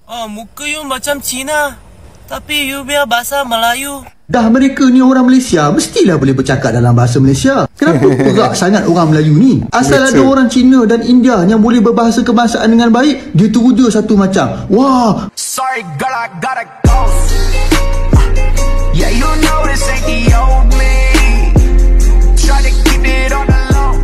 Oh, muka you macam Cina, tapi you biar bahasa Melayu. Dah mereka ni orang Malaysia, mestilah boleh bercakap dalam bahasa Malaysia. Kenapa perak sangat orang Melayu ni? Asal ada orang Cina dan India yang boleh berbahasa kebangsaan dengan baik, dia teruja satu macam. Wah. Sorry girl, I gotta go. Yeah, you know this ain't the old me. Try to keep it on the low.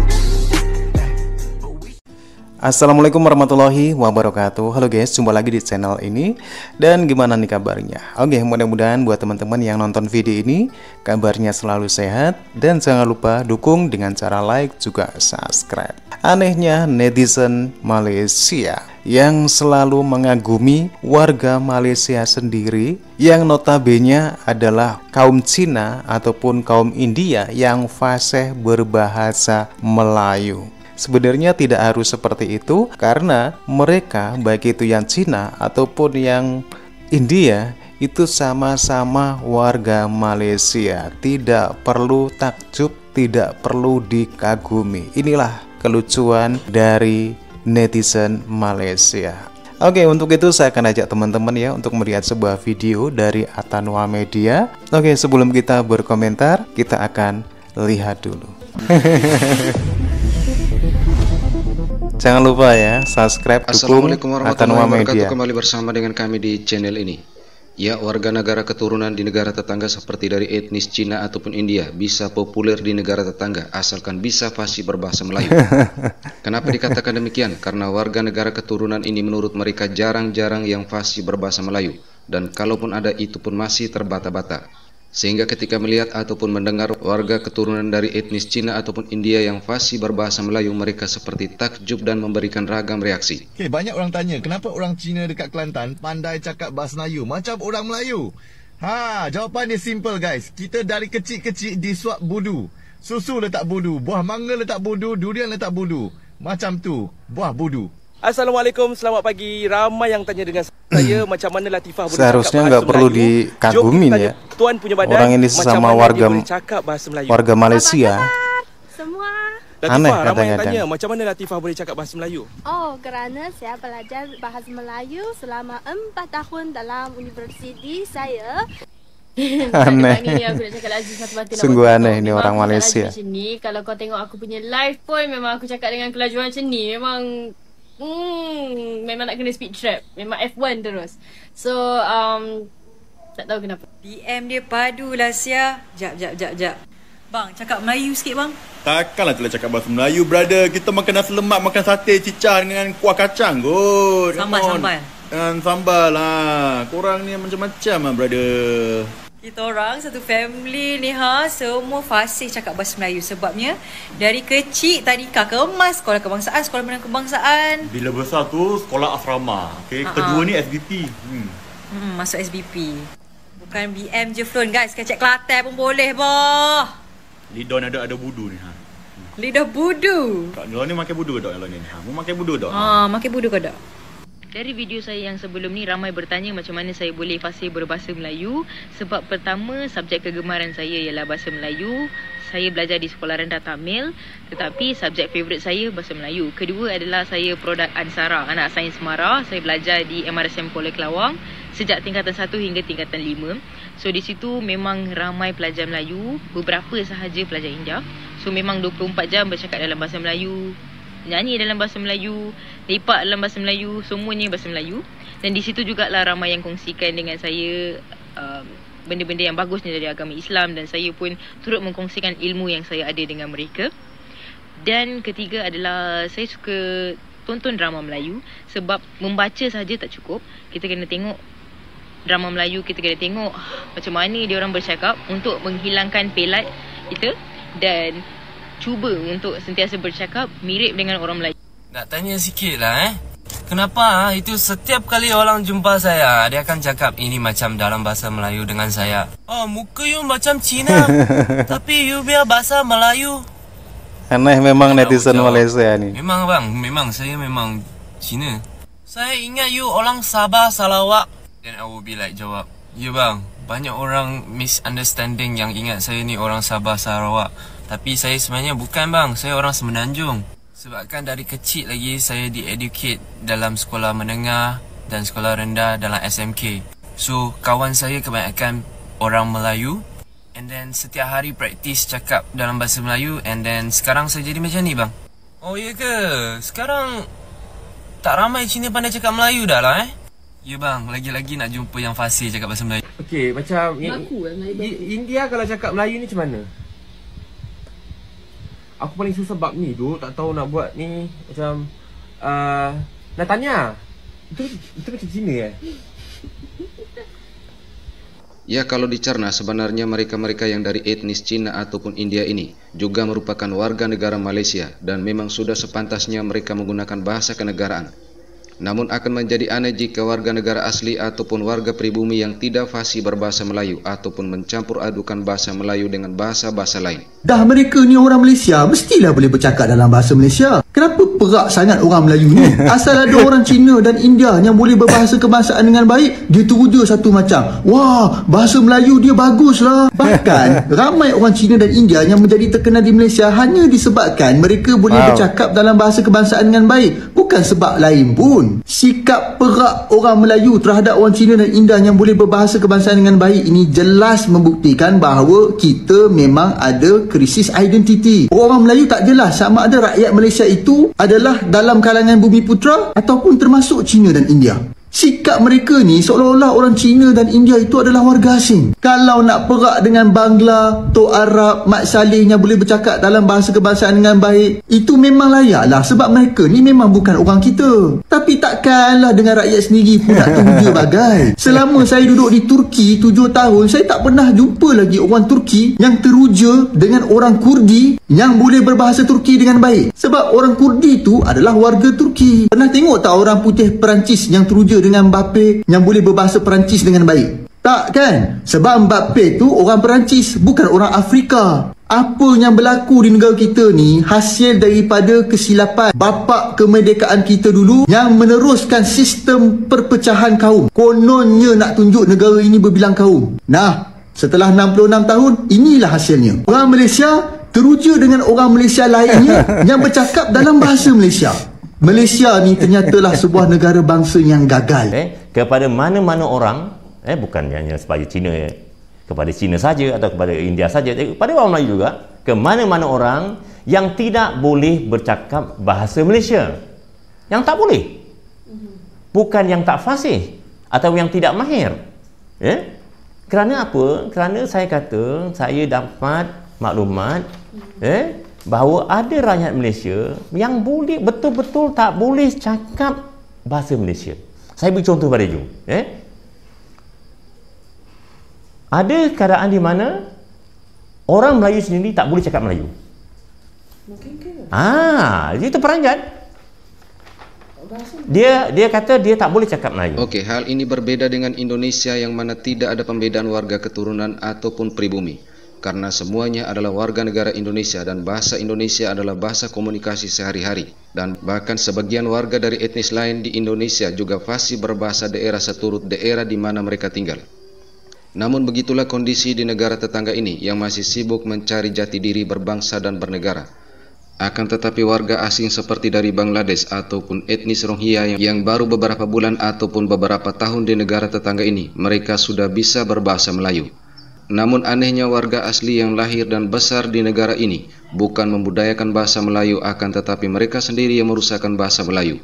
Assalamualaikum warahmatullahi wabarakatuh. Halo guys, jumpa lagi di channel ini. Dan gimana nih kabarnya? Oke, mudah-mudahan buat teman-teman yang nonton video ini kabarnya selalu sehat. Dan jangan lupa dukung dengan cara like juga subscribe. Anehnya netizen Malaysia yang selalu mengagumi warga Malaysia sendiri, yang notabene adalah kaum Cina ataupun kaum India yang fasih berbahasa Melayu. Sebenarnya tidak harus seperti itu, karena mereka, baik itu yang Cina ataupun yang India, itu sama-sama warga Malaysia. Tidak perlu takjub, tidak perlu dikagumi. Inilah kelucuan dari netizen Malaysia. Oke, untuk itu saya akan ajak teman-teman ya untuk melihat sebuah video dari Atanwa Media. Oke, sebelum kita berkomentar, kita akan lihat dulu. Jangan lupa ya, subscribe, dukung Assalamualaikum warahmatullahi Atanwa wabarakatuh. Media. Kembali bersama dengan kami di channel ini. Ya, warga negara keturunan di negara tetangga seperti dari etnis Cina ataupun India bisa populer di negara tetangga asalkan bisa fasih berbahasa Melayu. Kenapa dikatakan demikian? Karena warga negara keturunan ini menurut mereka jarang-jarang yang fasih berbahasa Melayu, dan kalaupun ada itu pun masih terbata-bata. Sehingga ketika melihat ataupun mendengar warga keturunan dari etnis Cina ataupun India yang fasih berbahasa Melayu, mereka seperti takjub dan memberikan ragam reaksi. Okay, banyak orang tanya, kenapa orang Cina dekat Kelantan pandai cakap bahasa Melayu macam orang Melayu? Jawapan dia simple guys. Kita dari kecil-kecil disuap budu. Susu letak budu, buah mangga letak budu, durian letak budu. Macam tu, buah budu. Assalamualaikum, selamat pagi. Ramai yang tanya dengan saya macam mana Latifah boleh Seharusnya cakap nggak bahasa perlu Melayu. dikagumin ya. Tuan punya badan, Orang ini macam sesama mana dia warga boleh cakap bahasa Melayu. warga Malaysia. Semua. Latifah, Aneh ramai yang kadang-kadang. tanya macam mana Latifah boleh cakap bahasa Melayu. Oh, kerana saya belajar bahasa Melayu selama 4 tahun dalam universiti saya. Aneh. Ni aku nak cakap lagi satu batin. Sungguh aneh ni orang Malaysia. Macam ni, kalau kau tengok aku punya live pun memang aku cakap dengan kelajuan macam ni. Memang nak kena speed trap. Memang F1 terus. So tak tahu kenapa. BM dia padu lah Sia. Jap. Bang, cakap Melayu sikit bang. Takkanlah telah cakap bahasa Melayu, brother. Kita makan nasi lemak, makan sate cicah dengan kuah kacang kot. Sambal. Dan sambal lah. Korang ni macam-macam lah, brother. Kita orang satu family ni semua fasih cakap bahasa Melayu. Sebabnya dari kecil tadika kemas, sekolah kebangsaan, sekolah menengah kebangsaan. Bila besar tu sekolah asrama. Okay? Kedua ni SBP. Masuk SBP. Bukan BM je Flon guys, kecek Kelantan pun boleh boh. Lidon ada budu ni. Lidah budu. Kak Nila ni makan budu ke tak? Mu makan budu tak? Makan budu ke tak? Dari video saya yang sebelum ni, ramai bertanya macam mana saya boleh fasih berbahasa Melayu. Sebab pertama, subjek kegemaran saya ialah bahasa Melayu. Saya belajar di sekolah rendah Tamil, tetapi subjek favourite saya bahasa Melayu. Kedua adalah saya produk Ansara, anak sains Mara. Saya belajar di MRSM Kuala Kelawang sejak tingkatan 1 hingga tingkatan 5. So di situ memang ramai pelajar Melayu, beberapa sahaja pelajar India. So memang 24 jam bercakap dalam bahasa Melayu, nyanyi dalam bahasa Melayu, lepak dalam bahasa Melayu, semuanya bahasa Melayu. Dan di situ jugalah ramai yang kongsikan dengan saya benda-benda yang bagusnya dari agama Islam, dan saya pun turut mengkongsikan ilmu yang saya ada dengan mereka. Dan ketiga adalah saya suka tonton drama Melayu, sebab membaca saja tak cukup. Kita kena tengok drama Melayu, kita kena tengok macam mana dia orang bercakap untuk menghilangkan pelat kita dan cuba untuk sentiasa bercakap mirip dengan orang Melayu. Nak tanya sikit lah kenapa itu setiap kali orang jumpa saya, dia akan cakap ini macam dalam bahasa Melayu dengan saya. Oh, muka you macam Cina, tapi you biar bahasa Melayu. Aneh memang netizen Malaysia ni. Memang bang, saya memang Cina. Saya ingat you orang Sabah Sarawak. Then I will be like jawab, ya bang, banyak orang misunderstanding yang ingat saya ni orang Sabah Sarawak. Tapi saya sebenarnya bukan bang, saya orang Semenanjung. Sebabkan dari kecil lagi saya di-educate dalam sekolah menengah dan sekolah rendah dalam SMK. So kawan saya kebanyakan orang Melayu, and then setiap hari praktis cakap dalam bahasa Melayu, and then sekarang saya jadi macam ni bang. Oh iya ke? Sekarang tak ramai Cina pandai cakap Melayu dah lah Ya bang, lagi-lagi nak jumpa yang fasih cakap bahasa Melayu. Okey, macam India kalau cakap Melayu ni macam mana? Aku paling susah bab ni tu, tak tahu nak buat ni macam nak tanya. Itu macam Cina Ya, kalau dicerna sebenarnya mereka-mereka yang dari etnis Cina ataupun India ini juga merupakan warga negara Malaysia dan memang sudah sepantasnya mereka menggunakan bahasa kenegaraan. Namun akan menjadi aneh jika warga negara asli ataupun warga pribumi yang tidak fasih berbahasa Melayu ataupun mencampur adukan bahasa Melayu dengan bahasa-bahasa lain. Dah mereka ni orang Malaysia, mestilah boleh bercakap dalam bahasa Malaysia. Kenapa perak sangat orang Melayu ni? Asal ada orang Cina dan India yang boleh berbahasa kebangsaan dengan baik, dia teruja satu macam. Wah, bahasa Melayu dia bagus lah. Bahkan, ramai orang Cina dan India yang menjadi terkenal di Malaysia hanya disebabkan mereka boleh bercakap dalam bahasa kebangsaan dengan baik. Bukan sebab lain pun. Sikap perak orang Melayu terhadap orang Cina dan India yang boleh berbahasa kebangsaan dengan baik ini jelas membuktikan bahawa kita memang ada krisis identiti. Orang Melayu tak jelas sama ada rakyat Malaysia itu adalah dalam kalangan bumi putera ataupun termasuk Cina dan India. Sikap mereka ni seolah-olah orang Cina dan India itu adalah warga asing. Kalau nak perak dengan Bangla, Tok Arab, Mat Saleh yang boleh bercakap dalam bahasa kebangsaan dengan baik, itu memang layaklah sebab mereka ni memang bukan orang kita. Tapi takkanlah dengan rakyat sendiri pun nak teruja bagai. Selama saya duduk di Turki 7 tahun, saya tak pernah jumpa lagi orang Turki yang teruja dengan orang Kurdi yang boleh berbahasa Turki dengan baik. Sebab orang Kurdi tu adalah warga Turki. Pernah tengok tak orang putih Perancis yang teruja dengan Mbappe yang boleh berbahasa Perancis dengan baik? Tak kan? Sebab Mbappe tu orang Perancis, bukan orang Afrika. Apa yang berlaku di negara kita ni hasil daripada kesilapan bapa kemerdekaan kita dulu yang meneruskan sistem perpecahan kaum. Kononnya nak tunjuk negara ini berbilang kaum. Nah, setelah 66 tahun, inilah hasilnya. Orang Malaysia teruja dengan orang Malaysia lainnya yang bercakap dalam bahasa Malaysia. Malaysia ni ternyatalah sebuah negara bangsa yang gagal. Kepada mana-mana orang, bukan hanya sebagai Cina, kepada Cina saja atau kepada India saja, kepada orang Melayu juga, ke mana-mana orang yang tidak boleh bercakap bahasa Malaysia. Yang tak boleh. Bukan yang tak fasih atau yang tidak mahir. Kerana apa? Kerana saya kata, saya dapat maklumat bahawa ada rakyat Malaysia yang boleh betul-betul tak boleh cakap bahasa Malaysia. Saya beri contoh pada you. Ada keadaan di mana orang Melayu sendiri tak boleh cakap Melayu. Mungkin ke? Itu peranjat. Dia kata dia tak boleh cakap Melayu. Okey, hal ini berbeda dengan Indonesia yang mana tidak ada pembedaan warga keturunan ataupun pribumi. Karena semuanya adalah warga negara Indonesia dan bahasa Indonesia adalah bahasa komunikasi sehari-hari. Dan bahkan sebagian warga dari etnis lain di Indonesia juga fasih berbahasa daerah seturut daerah di mana mereka tinggal. Namun begitulah kondisi di negara tetangga ini yang masih sibuk mencari jati diri berbangsa dan bernegara. Akan tetapi warga asing seperti dari Bangladesh ataupun etnis Rohingya yang baru beberapa bulan ataupun beberapa tahun di negara tetangga ini, mereka sudah bisa berbahasa Melayu. Namun anehnya warga asli yang lahir dan besar di negara ini bukan membudayakan bahasa Melayu, akan tetapi mereka sendiri yang merusakkan bahasa Melayu.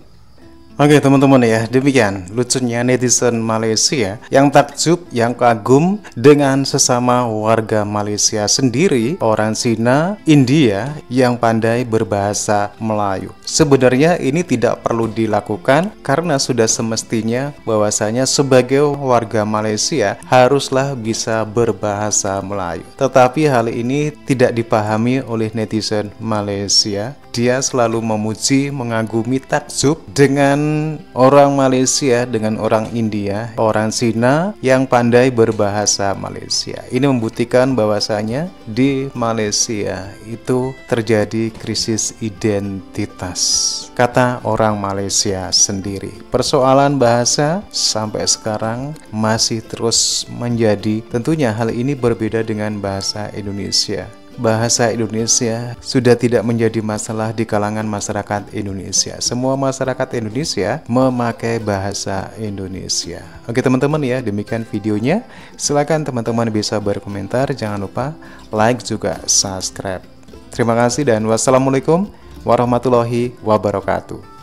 Oke teman-teman ya, demikian lucunya netizen Malaysia yang takjub, yang kagum dengan sesama warga Malaysia sendiri, orang Cina, India yang pandai berbahasa Melayu. Sebenarnya ini tidak perlu dilakukan karena sudah semestinya bahwasanya sebagai warga Malaysia haruslah bisa berbahasa Melayu. Tetapi hal ini tidak dipahami oleh netizen Malaysia. Dia selalu memuji, mengagumi, takjub dengan orang Malaysia, dengan orang India, orang Cina yang pandai berbahasa Malaysia. Ini membuktikan bahwasanya di Malaysia itu terjadi krisis identitas, kata orang Malaysia sendiri. Persoalan bahasa sampai sekarang masih terus menjadi, tentunya hal ini berbeda dengan bahasa Indonesia. bahasa Indonesia sudah tidak menjadi masalah di kalangan masyarakat Indonesia. Semua masyarakat Indonesia memakai bahasa Indonesia. Oke teman-teman ya, demikian videonya. Silakan teman-teman bisa berkomentar, jangan lupa like juga subscribe. Terima kasih dan wassalamualaikum warahmatullahi wabarakatuh.